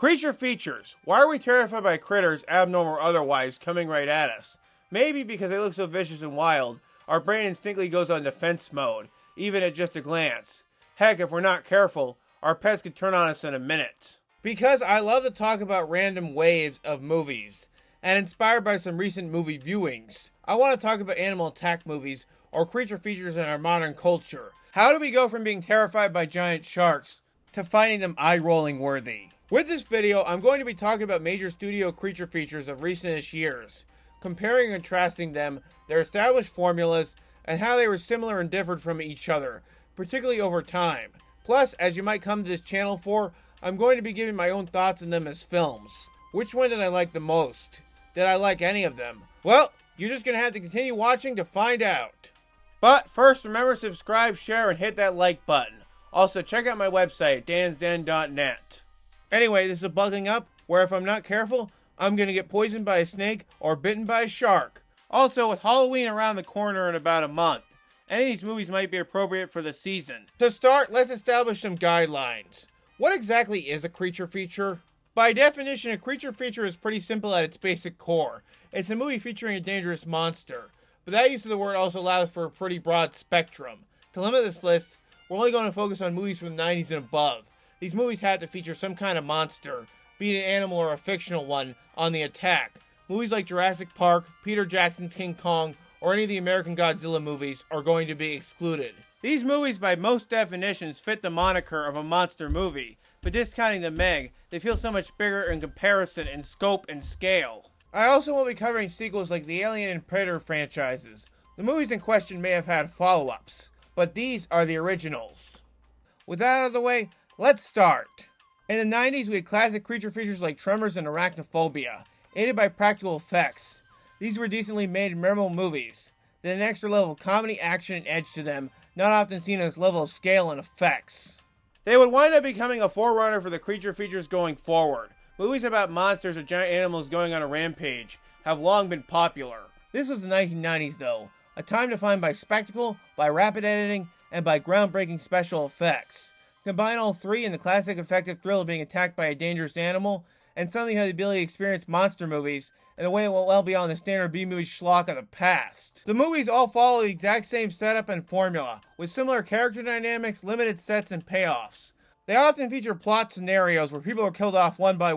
Creature features. Why are we terrified by critters, abnormal or otherwise, coming right at us? Maybe because they look so vicious and wild, our brain instinctively goes on defense mode, even at just a glance. Heck, if we're not careful, our pets could turn on us in a minute. Because I love to talk about random waves of movies, and inspired by some recent movie viewings, I want to talk about animal attack movies or creature features in our modern culture. How do we go from being terrified by giant sharks to finding them eye-rolling worthy? With this video, I'm going to be talking about major studio creature features of recent years, comparing and contrasting them, their established formulas, and how they were similar and differed from each other, particularly over time. Plus, as you might come to this channel for, I'm going to be giving my own thoughts on them as films. Which one did I like the most? Did I like any of them? Well, you're just going to have to continue watching to find out. But first, remember to subscribe, share, and hit that like button. Also, check out my website, dansden.net. Anyway, this is Bugging Up, where if I'm not careful, I'm going to get poisoned by a snake or bitten by a shark. Also, with Halloween around the corner in about a month, any of these movies might be appropriate for the season. To start, let's establish some guidelines. What exactly is a creature feature? By definition, a creature feature is pretty simple at its basic core. It's a movie featuring a dangerous monster, but that use of the word also allows for a pretty broad spectrum. To limit this list, we're only going to focus on movies from the 90s and above. These movies had to feature some kind of monster, be it an animal or a fictional one, on the attack. Movies like Jurassic Park, Peter Jackson's King Kong, or any of the American Godzilla movies are going to be excluded. These movies by most definitions fit the moniker of a monster movie, but discounting the Meg, they feel so much bigger in comparison in scope and scale. I also will be covering sequels like the Alien and Predator franchises. The movies in question may have had follow-ups, but these are the originals. With that out of the way, let's start. In the 90s, we had classic creature features like Tremors and Arachnophobia, aided by practical effects. These were decently made and memorable movies. Then an extra level of comedy, action, and edge to them, not often seen on this level of scale and effects. They would wind up becoming a forerunner for the creature features going forward. Movies about monsters or giant animals going on a rampage have long been popular. This was the 1990s though, a time defined by spectacle, by rapid editing, and by groundbreaking special effects. Combine all three in the classic effective thrill of being attacked by a dangerous animal, and suddenly you have the ability to experience monster movies in a way that went well beyond the standard B-movie schlock of the past. The movies all follow the exact same setup and formula, with similar character dynamics, limited sets, and payoffs. They often feature plot scenarios where people are killed off one by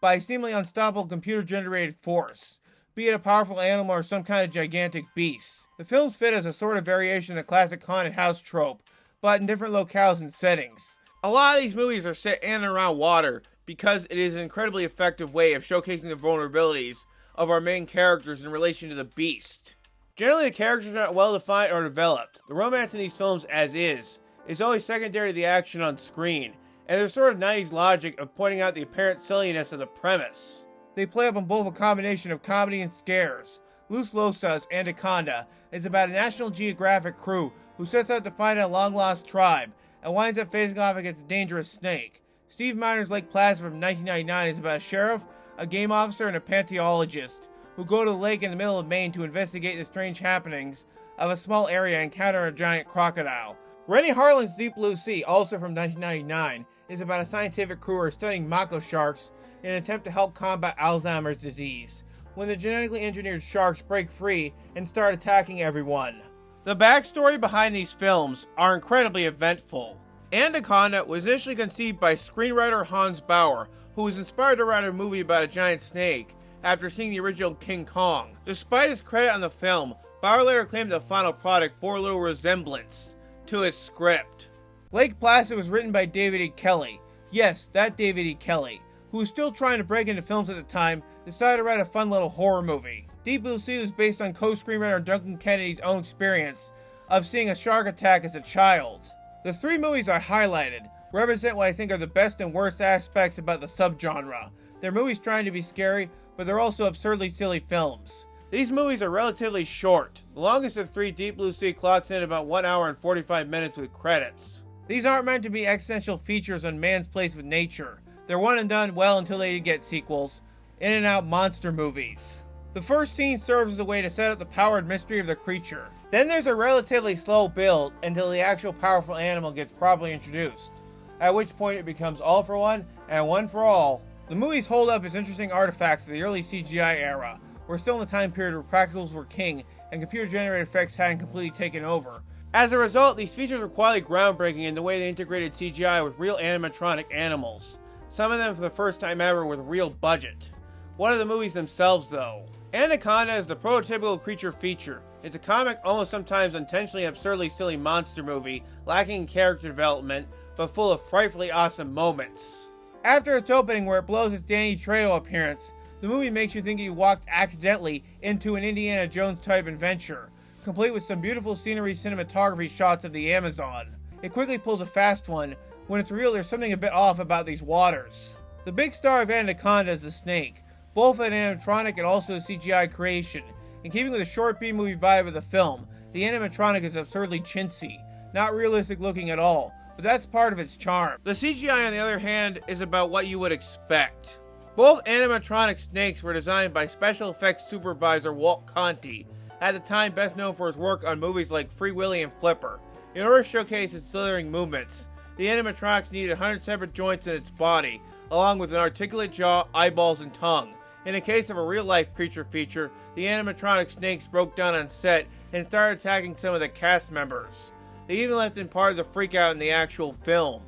a seemingly unstoppable computer-generated force, be it a powerful animal or some kind of gigantic beast. The films fit as a sort of variation of the classic haunted house trope, but in different locales and settings. A lot of these movies are set in and around water because it is an incredibly effective way of showcasing the vulnerabilities of our main characters in relation to the beast. Generally, the characters are not well defined or developed. The romance in these films, as is always secondary to the action on screen, and there's sort of 90s logic of pointing out the apparent silliness of the premise. They play up on both a combination of comedy and scares. Los Losas, Anaconda, is about a National Geographic crew who sets out to find a long-lost tribe, and winds up facing off against a dangerous snake. Steve Miner's Lake Placid from 1999 is about a sheriff, a game officer, and a paleontologist who go to the lake in the middle of Maine to investigate the strange happenings of a small area and encounter a giant crocodile. Rennie Harlin's Deep Blue Sea, also from 1999, is about a scientific crew who are studying mako sharks in an attempt to help combat Alzheimer's disease, when the genetically engineered sharks break free and start attacking everyone. The backstory behind these films are incredibly eventful. Anaconda was initially conceived by screenwriter Hans Bauer, who was inspired to write a movie about a giant snake after seeing the original King Kong. Despite his credit on the film, Bauer later claimed the final product bore little resemblance to his script. Lake Placid was written by David E. Kelley. Yes, that David E. Kelley, who was still trying to break into films at the time, decided to write a fun little horror movie. Deep Blue Sea was based on co-screenwriter Duncan Kennedy's own experience of seeing a shark attack as a child. The three movies I highlighted represent what I think are the best and worst aspects about the subgenre. They're movies trying to be scary, but they're also absurdly silly films. These movies are relatively short. The longest of three, Deep Blue Sea, clocks in about 1 hour and 45 minutes with credits. These aren't meant to be existential features on man's place with nature. They're one and done well until they get sequels, in and out monster movies. The first scene serves as a way to set up the power and mystery of the creature. Then there's a relatively slow build until the actual powerful animal gets properly introduced. at which point it becomes all for one and one for all. The movies hold up as interesting artifacts of the early CGI era. We're still in the time period where practicals were king and computer-generated effects hadn't completely taken over. As a result, these features were quietly groundbreaking in the way they integrated CGI with real animatronic animals. Some of them for the first time ever with real budget. What are the movies themselves though? Anaconda is the prototypical creature feature. It's a comic, almost sometimes intentionally absurdly silly monster movie, lacking in character development, but full of frightfully awesome moments. After its opening where it blows its Danny Trejo appearance, the movie makes you think you walked accidentally into an Indiana Jones type adventure, complete with some beautiful scenery cinematography shots of the Amazon. It quickly pulls a fast one when it's real there's something a bit off about these waters. The big star of Anaconda is the snake, both an animatronic and also a CGI creation. In keeping with the short B-movie vibe of the film, the animatronic is absurdly chintzy, not realistic looking at all, but that's part of its charm. The CGI on the other hand is about what you would expect. Both animatronic snakes were designed by special effects supervisor Walt Conti, at the time best known for his work on movies like Free Willy and Flipper. In order to showcase its slithering movements, the animatronics needed 100 separate joints in its body, along with an articulate jaw, eyeballs, and tongue. In the case of a real-life creature feature, the animatronic snakes broke down on set and started attacking some of the cast members. They even left in part of the freakout in the actual film.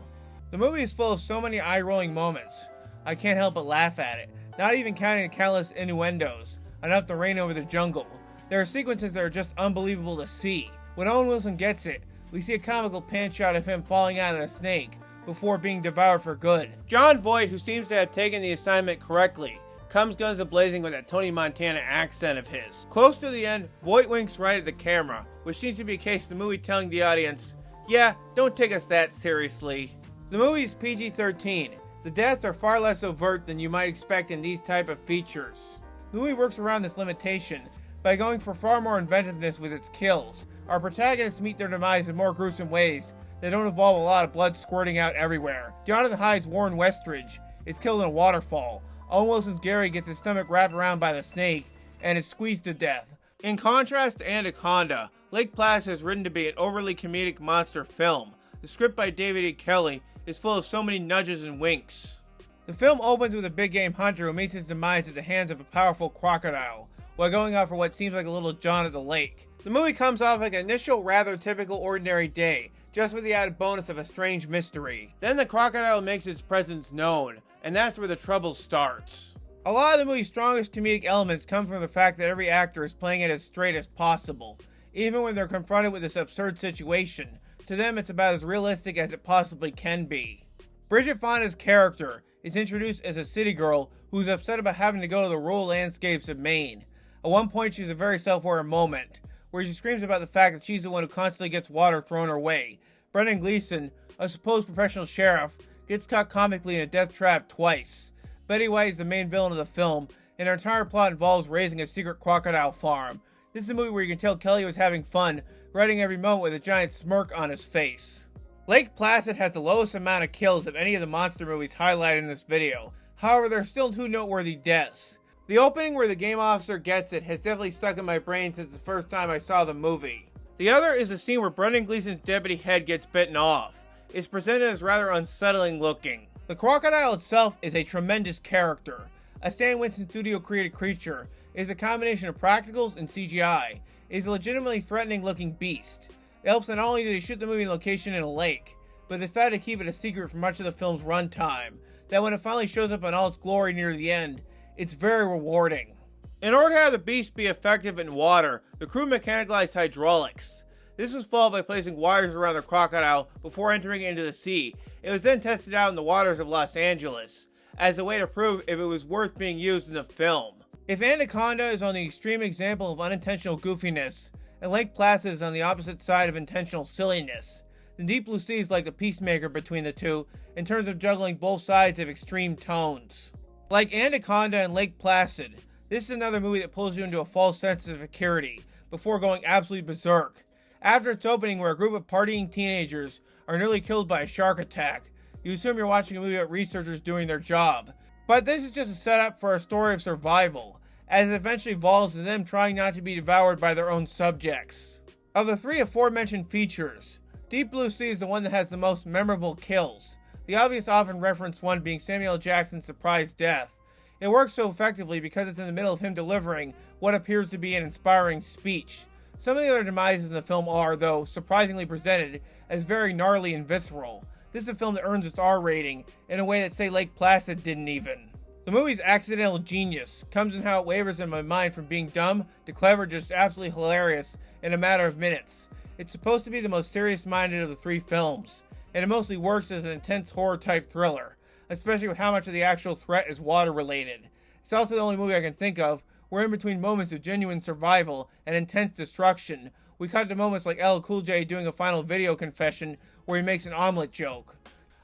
The movie is full of so many eye-rolling moments. I can't help but laugh at it, not even counting the countless innuendos, enough to reign over the jungle. There are sequences that are just unbelievable to see. When Owen Wilson gets it, we see a comical pan shot of him falling out of a snake before being devoured for good. Jon Voight, who seems to have taken the assignment correctly, comes guns a-blazing with that Tony Montana accent of his. Close to the end, Voight winks right at the camera, which seems to be a case of the movie telling the audience, yeah, don't take us that seriously. The movie is PG-13. The deaths are far less overt than you might expect in these type of features. The movie works around this limitation by going for far more inventiveness with its kills. Our protagonists meet their demise in more gruesome ways that don't involve a lot of blood squirting out everywhere. Jonathan Hyde's Warren Westridge is killed in a waterfall. Owen Wilson's Gary gets his stomach wrapped around by the snake and is squeezed to death. In contrast to Anaconda, Lake Placid is written to be an overly comedic monster film. The script by David E. Kelly is full of so many nudges and winks. The film opens with a big game hunter who meets his demise at the hands of a powerful crocodile, while going out for what seems like a little John at the lake. The movie comes off like an initial rather typical ordinary day, just with the added bonus of a strange mystery. Then the crocodile makes its presence known, and that's where the trouble starts. A lot of the movie's strongest comedic elements come from the fact that every actor is playing it as straight as possible. Even when they're confronted with this absurd situation, to them it's about as realistic as it possibly can be. Bridget Fonda's character is introduced as a city girl who's upset about having to go to the rural landscapes of Maine. At one point she's a very self-aware moment, where she screams about the fact that she's the one who constantly gets water thrown her way. Brendan Gleeson, a supposed professional sheriff, gets caught comically in a death trap twice. Betty White is the main villain of the film, and her entire plot involves raising a secret crocodile farm. This is a movie where you can tell Kelly was having fun, writing every moment with a giant smirk on his face. Lake Placid has the lowest amount of kills of any of the monster movies highlighted in this video. However, there are still two noteworthy deaths. The opening where the game officer gets it has definitely stuck in my brain since the first time I saw the movie. The other is the scene where Brendan Gleeson's deputy head gets bitten off. It's presented as rather unsettling looking. The crocodile itself is a tremendous character. A Stan Winston studio created creature is a combination of practicals and CGI. It is a legitimately threatening looking beast. It helps that not only did they shoot the movie location in a lake, but decided to keep it a secret for much of the film's runtime, that when it finally shows up in all its glory near the end, it's very rewarding. In order to have the beast be effective in water, the crew mechanicalized hydraulics. This was followed by placing wires around the crocodile before entering it into the sea. It was then tested out in the waters of Los Angeles, as a way to prove if it was worth being used in the film. If Anaconda is on the extreme example of unintentional goofiness, and Lake Placid is on the opposite side of intentional silliness, then Deep Blue Sea is like the peacemaker between the two in terms of juggling both sides of extreme tones. Like Anaconda and Lake Placid, this is another movie that pulls you into a false sense of security before going absolutely berserk. After its opening, where a group of partying teenagers are nearly killed by a shark attack, you assume you're watching a movie about researchers doing their job. But this is just a setup for a story of survival, as it eventually evolves to them trying not to be devoured by their own subjects. Of the three aforementioned features, Deep Blue Sea is the one that has the most memorable kills. the obvious often referenced one being Samuel L. Jackson's surprise death. It works so effectively because it's in the middle of him delivering what appears to be an inspiring speech. Some of the other demises in the film are, though, surprisingly presented as very gnarly and visceral. This is a film that earns its R rating in a way that, say, Lake Placid didn't even. The movie's accidental genius comes in how it wavers in my mind from being dumb to clever, just absolutely hilarious in a matter of minutes. It's supposed to be the most serious-minded of the three films, and it mostly works as an intense horror-type thriller, especially with how much of the actual threat is water-related. It's also the only movie I can think of where in between moments of genuine survival and intense destruction, we cut to moments like LL Cool J doing a final video confession where he makes an omelet joke.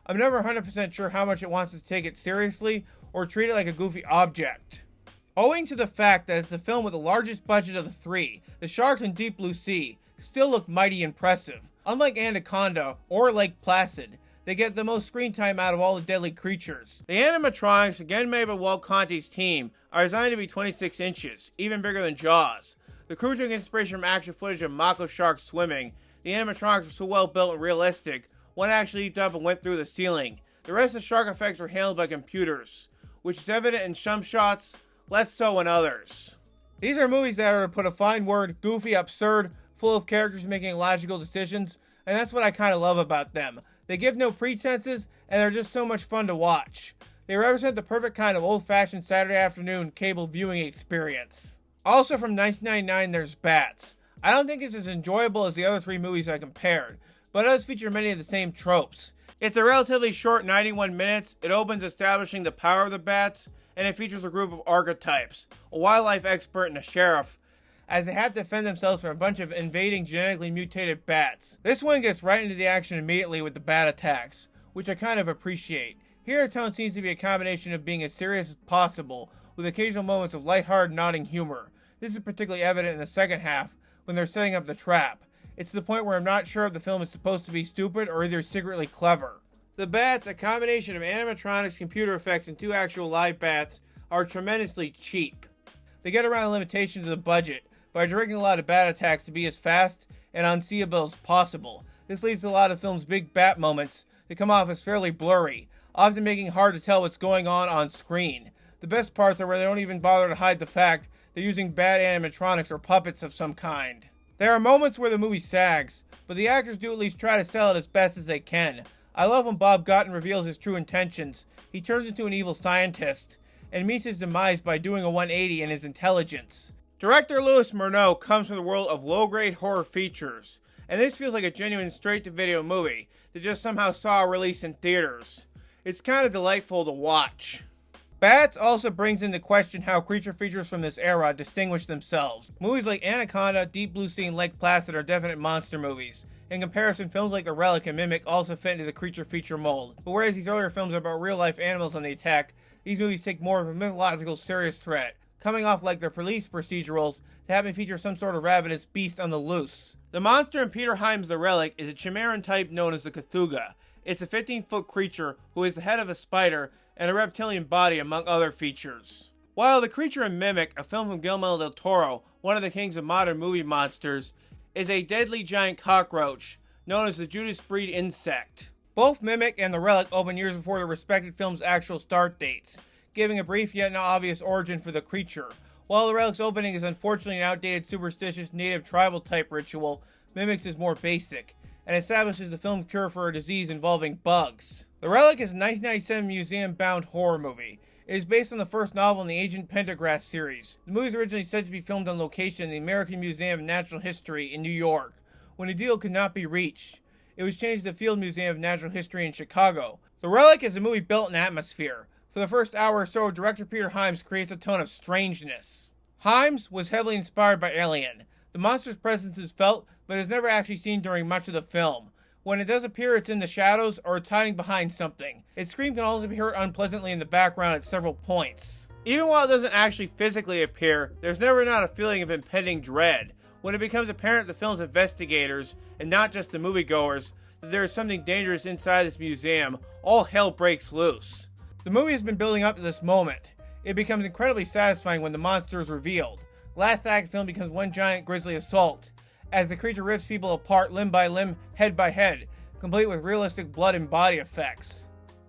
I'm never 100% sure how much it wants to take it seriously or treat it like a goofy object. Owing to the fact that it's the film with the largest budget of the three, the sharks in Deep Blue Sea still look mighty impressive. Unlike Anaconda or Lake Placid, they get the most screen time out of all the deadly creatures. The animatronics, again made by Walt Conti's team, are designed to be 26 inches, even bigger than Jaws. The crew took inspiration from action footage of mako sharks swimming. The animatronics were so well built and realistic, one actually leaped up and went through the ceiling. The rest of the shark effects were handled by computers, which is evident in some shots, less so in others. These are movies that are, to put a fine word, goofy, absurd, full of characters making illogical decisions, and that's what I kind of love about them. They give no pretenses, and they're just so much fun to watch. They represent the perfect kind of old-fashioned Saturday afternoon cable viewing experience. Also from 1999, there's Bats. I don't think it's as enjoyable as the other three movies I compared, but it does feature many of the same tropes. It's a relatively short 91 minutes, it opens establishing the power of the bats, and it features a group of archetypes, a wildlife expert and a sheriff, as they have to defend themselves from a bunch of invading genetically mutated bats. This one gets right into the action immediately with the bat attacks, which I kind of appreciate. Here the tone seems to be a combination of being as serious as possible, with occasional moments of lighthearted nodding humor. This is particularly evident in the second half, when they're setting up the trap. It's the point where I'm not sure if the film is supposed to be stupid or either secretly clever. The bats, a combination of animatronics, computer effects, and two actual live bats, are tremendously cheap. They get around the limitations of the budget by directing a lot of bat attacks to be as fast and unseeable as possible. This leads to a lot of the film's big bat moments that come off as fairly blurry, often making it hard to tell what's going on screen. The best parts are where they don't even bother to hide the fact they're using bad animatronics or puppets of some kind. There are moments where the movie sags, but the actors do at least try to sell it as best as they can. I love when Bob Gotten reveals his true intentions. He turns into an evil scientist, and meets his demise by doing a 180 in his intelligence. Director Louis Murnau comes from the world of low-grade horror features, and this feels like a genuine straight-to-video movie that just somehow saw a release in theaters. It's kind of delightful to watch. Bats also brings into question how creature features from this era distinguish themselves. Movies like Anaconda, Deep Blue Sea, and Lake Placid are definite monster movies. In comparison, films like The Relic and Mimic also fit into the creature feature mold. But whereas these earlier films are about real-life animals on the attack, these movies take more of a mythological serious threat, coming off like their police procedurals to have them feature some sort of ravenous beast on the loose. The monster in Peter Hyams' The Relic is a Chimeran type known as the Cthulhu. It's a 15-foot creature who is the head of a spider and a reptilian body, among other features. While the creature in Mimic, a film from Guillermo del Toro, one of the kings of modern movie monsters, is a deadly giant cockroach known as the Judas breed insect. Both Mimic and The Relic open years before their respective films' actual start dates, giving a brief yet not obvious origin for the creature. While The Relic's opening is unfortunately an outdated superstitious native tribal type ritual, Mimic's is more basic, and establishes the film's cure for a disease involving bugs. The Relic is a 1997 museum-bound horror movie. It is based on the first novel in the Agent Pendergrass series. The movie is originally said to be filmed on location in the American Museum of Natural History in New York, when a deal could not be reached. It was changed to the Field Museum of Natural History in Chicago. The Relic is a movie built in atmosphere. For the first hour or so, director Peter Hyams creates a tone of strangeness. Hyams was heavily inspired by Alien. The monster's presence is felt, but is never actually seen during much of the film. When it does appear, it's in the shadows or it's hiding behind something. Its scream can also be heard unpleasantly in the background at several points. Even while it doesn't actually physically appear, there's never not a feeling of impending dread. When it becomes apparent to the film's investigators, and not just the moviegoers, that there is something dangerous inside this museum, all hell breaks loose. The movie has been building up to this moment. It becomes incredibly satisfying when the monster is revealed. Last act of the film becomes one giant grisly assault, as the creature rips people apart limb by limb, head by head, complete with realistic blood and body effects.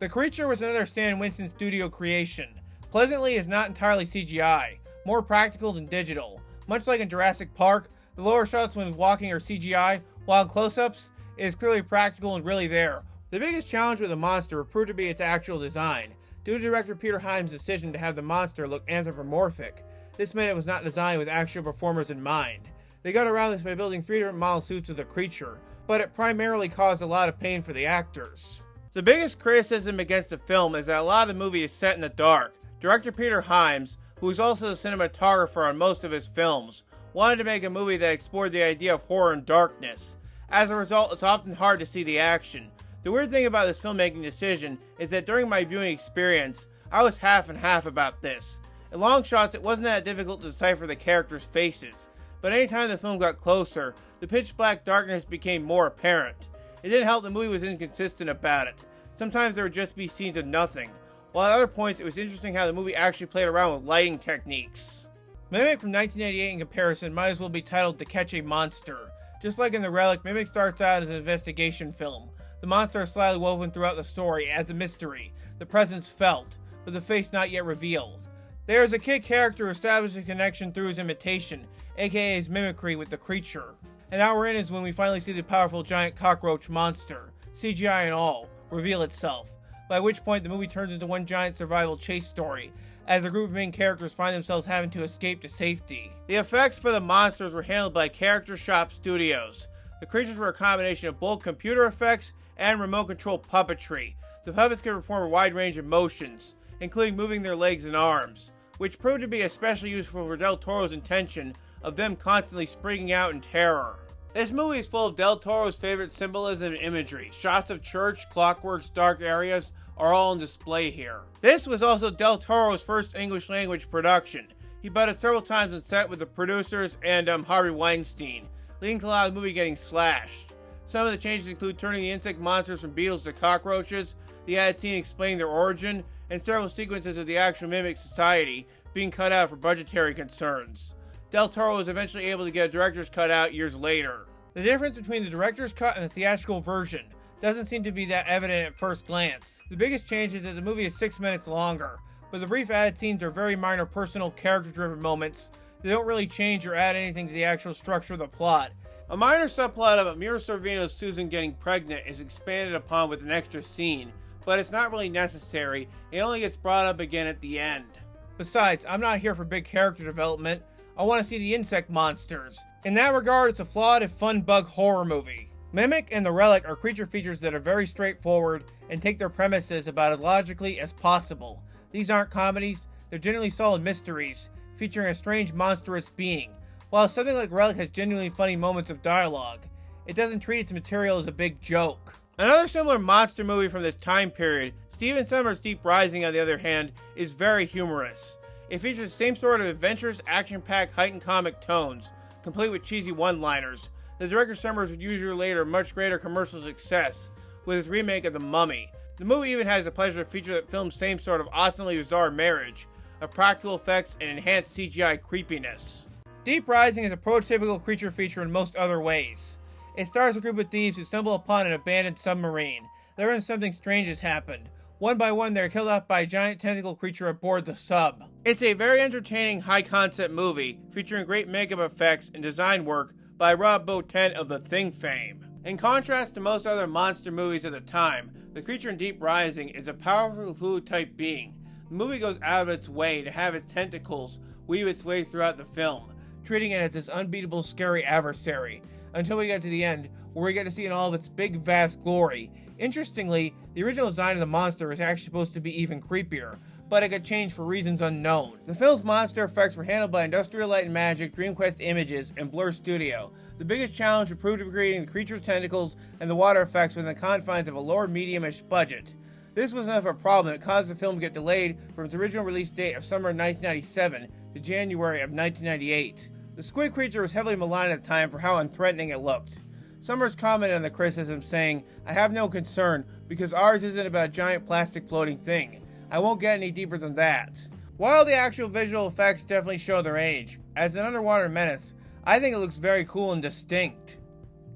The creature was another Stan Winston studio creation. Pleasantly is not entirely CGI, more practical than digital. Much like in Jurassic Park, the lower shots when walking are CGI, while in close-ups, it is clearly practical and really there. The biggest challenge with the monster would prove to be its actual design, due to director Peter Hyams' decision to have the monster look anthropomorphic. This meant it was not designed with actual performers in mind. They got around this by building 3 different model suits of the creature, but it primarily caused a lot of pain for the actors. The biggest criticism against the film is that a lot of the movie is set in the dark. Director Peter Hyams, who is also the cinematographer on most of his films, wanted to make a movie that explored the idea of horror and darkness. As a result, it's often hard to see the action. The weird thing about this filmmaking decision is that during my viewing experience, I was half and half about this. In long shots, it wasn't that difficult to decipher the characters' faces, but anytime the film got closer, the pitch black darkness became more apparent. It didn't help the movie was inconsistent about it. Sometimes there would just be scenes of nothing, while at other points it was interesting how the movie actually played around with lighting techniques. Mimic from 1988 in comparison might as well be titled To Catch a Monster. Just like in The Relic, Mimic starts out as an investigation film. The monster is slightly woven throughout the story as a mystery, the presence felt, but the face not yet revealed. There is a kid character who establishes a connection through his imitation, aka his mimicry with the creature. An hour in is when we finally see the powerful giant cockroach monster, CGI and all, reveal itself, by which point the movie turns into one giant survival chase story, as a group of main characters find themselves having to escape to safety. The effects for the monsters were handled by Character Shop Studios. The creatures were a combination of both computer effects and remote control puppetry. The puppets could perform a wide range of motions, including moving their legs and arms, which proved to be especially useful for Del Toro's intention of them constantly springing out in terror. This movie is full of Del Toro's favorite symbolism and imagery. Shots of church, clockworks, dark areas are all on display here. This was also Del Toro's first English language production. He butted several times on set with the producers and Harvey Weinstein, leading to a lot of the movie getting slashed. Some of the changes include turning the insect monsters from beetles to cockroaches, the added scene explaining their origin, and several sequences of the actual Mimic Society being cut out for budgetary concerns. Del Toro was eventually able to get a director's cut out years later. The difference between the director's cut and the theatrical version doesn't seem to be that evident at first glance. The biggest change is that the movie is 6 minutes longer, but the brief added scenes are very minor personal character-driven moments. They don't really change or add anything to the actual structure of the plot. A minor subplot of Mira Sorvino's Susan getting pregnant is expanded upon with an extra scene, but it's not really necessary. It only gets brought up again at the end. Besides, I'm not here for big character development. I want to see the insect monsters. In that regard, it's a flawed if fun bug horror movie. Mimic and The Relic are creature features that are very straightforward and take their premises about as logically as possible. These aren't comedies, they're generally solid mysteries, featuring a strange monstrous being. While something like Relic has genuinely funny moments of dialogue, it doesn't treat its material as a big joke. Another similar monster movie from this time period, Stephen Sommers' Deep Rising, on the other hand, is very humorous. It features the same sort of adventurous, action-packed, heightened comic tones, complete with cheesy one-liners. The director Sommers would usually later much greater commercial success with his remake of The Mummy. The movie even has the pleasure to feature that film's same sort of awesomely bizarre marriage of practical effects and enhanced CGI creepiness. Deep Rising is a prototypical creature feature in most other ways. It stars a group of thieves who stumble upon an abandoned submarine. Therein something strange has happened. One by one, they're killed off by a giant tentacle creature aboard the sub. It's a very entertaining, high-concept movie, featuring great makeup effects and design work by Rob Bottin of The Thing fame. In contrast to most other monster movies of the time, the creature in Deep Rising is a powerful fluid-type being. The movie goes out of its way to have its tentacles weave its way throughout the film, treating it as this unbeatable, scary adversary, until we get to the end, where we get to see it in all of its big, vast glory. Interestingly, the original design of the monster is actually supposed to be even creepier, but it got changed for reasons unknown. The film's monster effects were handled by Industrial Light and Magic, DreamQuest Images, and Blur Studio. The biggest challenge would prove to be creating the creature's tentacles and the water effects within the confines of a lower medium-ish budget. This was enough of a problem that caused the film to get delayed from its original release date of summer 1997 to January of 1998. The squid creature was heavily maligned at the time for how unthreatening it looked. Sommers commented on the criticism, saying, "I have no concern, because ours isn't about a giant plastic floating thing. I won't get any deeper than that." While the actual visual effects definitely show their age, as an underwater menace, I think it looks very cool and distinct.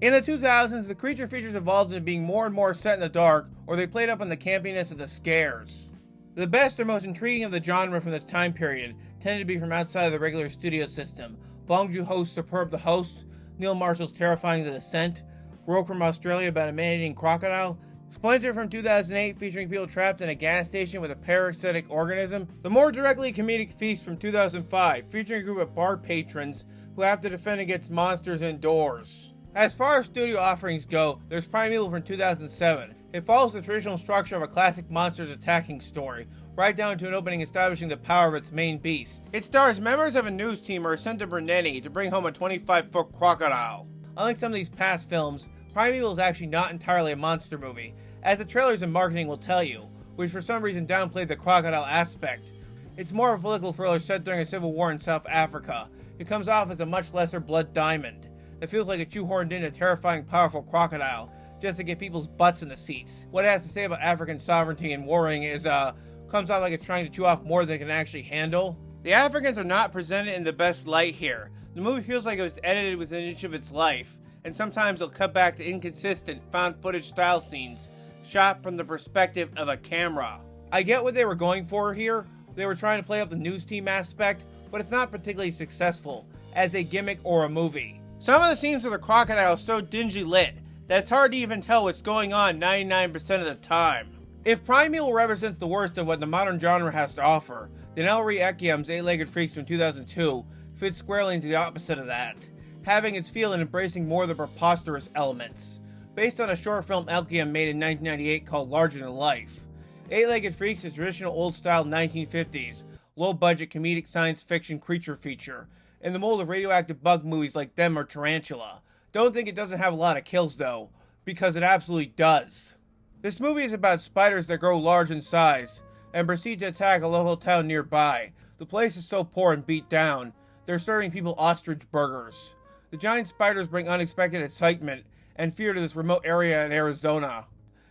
In the 2000s, the creature features evolved into being more and more set in the dark, or they played up on the campiness of the scares. The best or most intriguing of the genre from this time period tended to be from outside of the regular studio system. Bong Joon-ho's Superb the Host, Neil Marshall's terrifying The Descent, Rogue from Australia about a man-eating crocodile, Splinter from 2008 featuring people trapped in a gas station with a parasitic organism, the more directly comedic Feast from 2005 featuring a group of bar patrons who have to defend against monsters indoors. As far as studio offerings go, there's Primeval from 2007. It follows the traditional structure of a classic monsters attacking story, right down to an opening establishing the power of its main beast. It stars members of a news team who are sent to Brunei to bring home a 25-foot crocodile. Unlike some of these past films, Primeval is actually not entirely a monster movie, as the trailers and marketing will tell you, which for some reason downplayed the crocodile aspect. It's more of a political thriller set during a civil war in South Africa. It comes off as a much lesser Blood Diamond. It feels like a shoehorned in a terrifying, powerful crocodile, just to get people's butts in the seats. What it has to say about African sovereignty and warring is, comes out like it's trying to chew off more than it can actually handle. The Africans are not presented in the best light here. The movie feels like it was edited within an inch of its life, and sometimes it'll cut back to inconsistent, found footage style scenes, shot from the perspective of a camera. I get what they were going for here. They were trying to play up the news team aspect, but it's not particularly successful as a gimmick or a movie. Some of the scenes with the crocodile is so dingy lit that it's hard to even tell what's going on 99% of the time. If Primeval represents the worst of what the modern genre has to offer, then Ellery Ekiam's Eight-Legged Freaks from 2002 fits squarely into the opposite of that, having its feel and embracing more of the preposterous elements. Based on a short film Ekiam made in 1998 called Larger Than Life, Eight-Legged Freaks is traditional old-style 1950s, low-budget comedic science fiction creature feature, in the mold of radioactive bug movies like Them or Tarantula. Don't think it doesn't have a lot of kills though, because it absolutely does. This movie is about spiders that grow large in size, and proceed to attack a local town nearby. The place is so poor and beat down, they're serving people ostrich burgers. The giant spiders bring unexpected excitement and fear to this remote area in Arizona.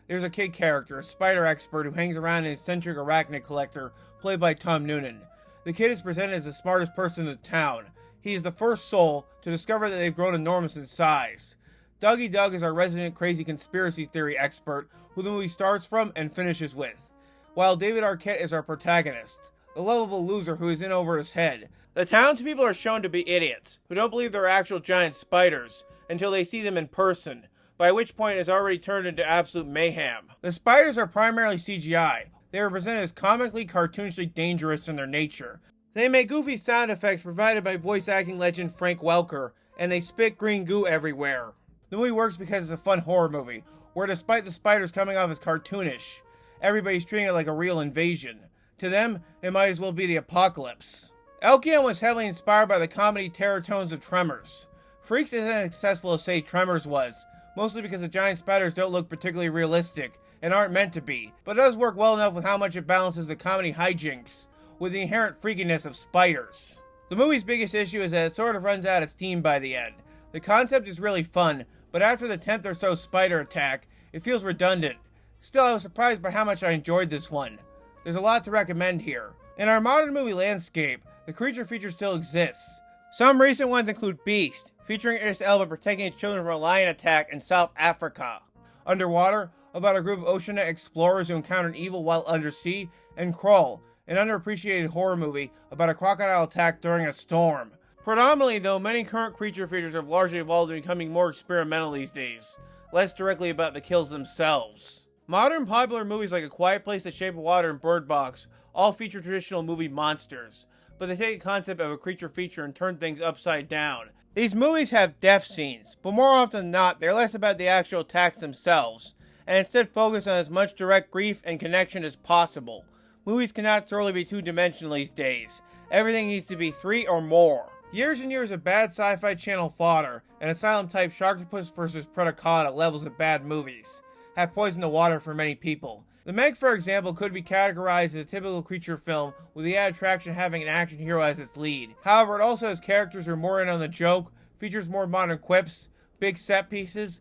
There's a kid character, a spider expert who hangs around an eccentric arachnid collector, played by Tom Noonan. The kid is presented as the smartest person in the town. He is the first soul to discover that they've grown enormous in size. Dougie Doug is our resident crazy conspiracy theory expert, who the movie starts from and finishes with, while David Arquette is our protagonist, the lovable loser who is in over his head. The townspeople are shown to be idiots, who don't believe they're actual giant spiders, until they see them in person, by which point it has already turned into absolute mayhem. The spiders are primarily CGI. They are presented as comically, cartoonishly dangerous in their nature. They make goofy sound effects provided by voice acting legend Frank Welker, and they spit green goo everywhere. The movie works because it's a fun horror movie, where despite the spiders coming off as cartoonish, everybody's treating it like a real invasion. To them, it might as well be the apocalypse. Ekiam was heavily inspired by the comedy terror tones of Tremors. Freaks isn't as successful as, say, Tremors was, mostly because the giant spiders don't look particularly realistic, and aren't meant to be, but it does work well enough with how much it balances the comedy hijinks with the inherent freakiness of spiders. The movie's biggest issue is that it sort of runs out of steam by the end. The concept is really fun, but after the 10th or so spider attack, it feels redundant. Still, I was surprised by how much I enjoyed this one. There's a lot to recommend here. In our modern movie landscape, the creature feature still exists. Some recent ones include Beast, featuring Idris Elba protecting its children from a lion attack in South Africa. Underwater, about a group of oceanic explorers who encounter an evil while undersea, and Crawl, an underappreciated horror movie about a crocodile attack during a storm. Predominantly, though, many current creature features have largely evolved into becoming more experimental these days, less directly about the kills themselves. Modern popular movies like A Quiet Place, The Shape of Water, and Bird Box all feature traditional movie monsters, but they take a concept of a creature feature and turn things upside down. These movies have death scenes, but more often than not, they're less about the actual attacks themselves, and instead focus on as much direct grief and connection as possible. Movies cannot solely be two-dimensional these days. Everything needs to be three or more. Years and years of bad sci-fi channel fodder and asylum-type Sharktopus vs. Predacata levels of bad movies have poisoned the water for many people. The Meg, for example, could be categorized as a typical creature film, with the added attraction having an action hero as its lead. However, it also has characters who are more in on the joke, features more modern quips, big set pieces,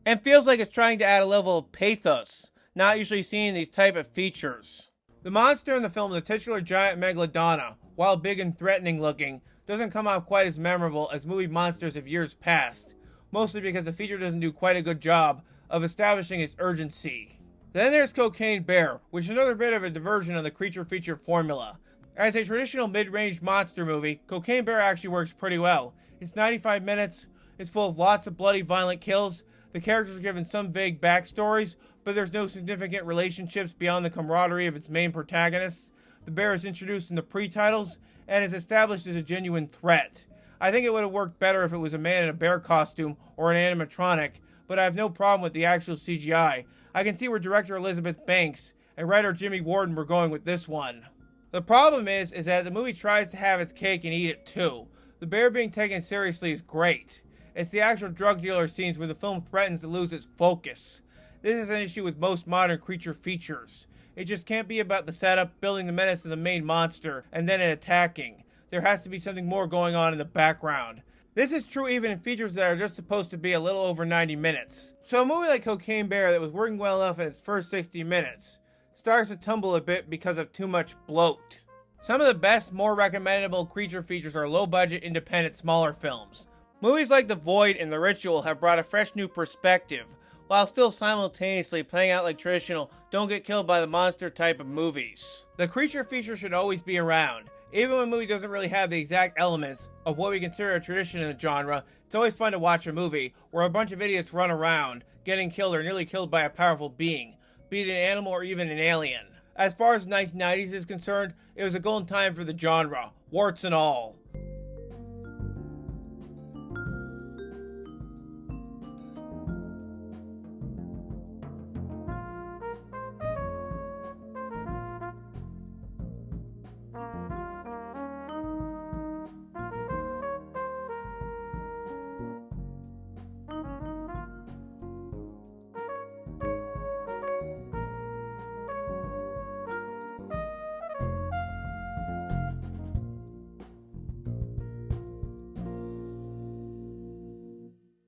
and feels like it's trying to add a level of pathos, not usually seen in these type of features. The monster in the film, the titular giant Megalodonna, while big and threatening looking, doesn't come off quite as memorable as movie monsters of years past, mostly because the feature doesn't do quite a good job of establishing its urgency. Then there's Cocaine Bear, which is another bit of a diversion on the creature feature formula. As a traditional mid-range monster movie, Cocaine Bear actually works pretty well. It's 95 minutes, it's full of lots of bloody, violent kills, the characters are given some vague backstories, but there's no significant relationships beyond the camaraderie of its main protagonists. The bear is introduced in the pre-titles, and is established as a genuine threat. I think it would have worked better if it was a man in a bear costume or an animatronic, but I have no problem with the actual CGI. I can see where director Elizabeth Banks and writer Jimmy Warden were going with this one. The problem is that the movie tries to have its cake and eat it too. The bear being taken seriously is great. It's the actual drug dealer scenes where the film threatens to lose its focus. This is an issue with most modern creature features. It just can't be about the setup, building the menace of the main monster, and then it attacking. There has to be something more going on in the background. This is true even in features that are just supposed to be a little over 90 minutes. So a movie like Cocaine Bear that was working well enough in its first 60 minutes starts to tumble a bit because of too much bloat. Some of the best, more recommendable creature features are low-budget, independent, smaller films. Movies like The Void and The Ritual have brought a fresh new perspective, while still simultaneously playing out like traditional don't get killed by the monster type of movies. The creature feature should always be around. Even when a movie doesn't really have the exact elements of what we consider a tradition in the genre, it's always fun to watch a movie where a bunch of idiots run around, getting killed or nearly killed by a powerful being, be it an animal or even an alien. As far as the 1990s is concerned, it was a golden time for the genre, warts and all.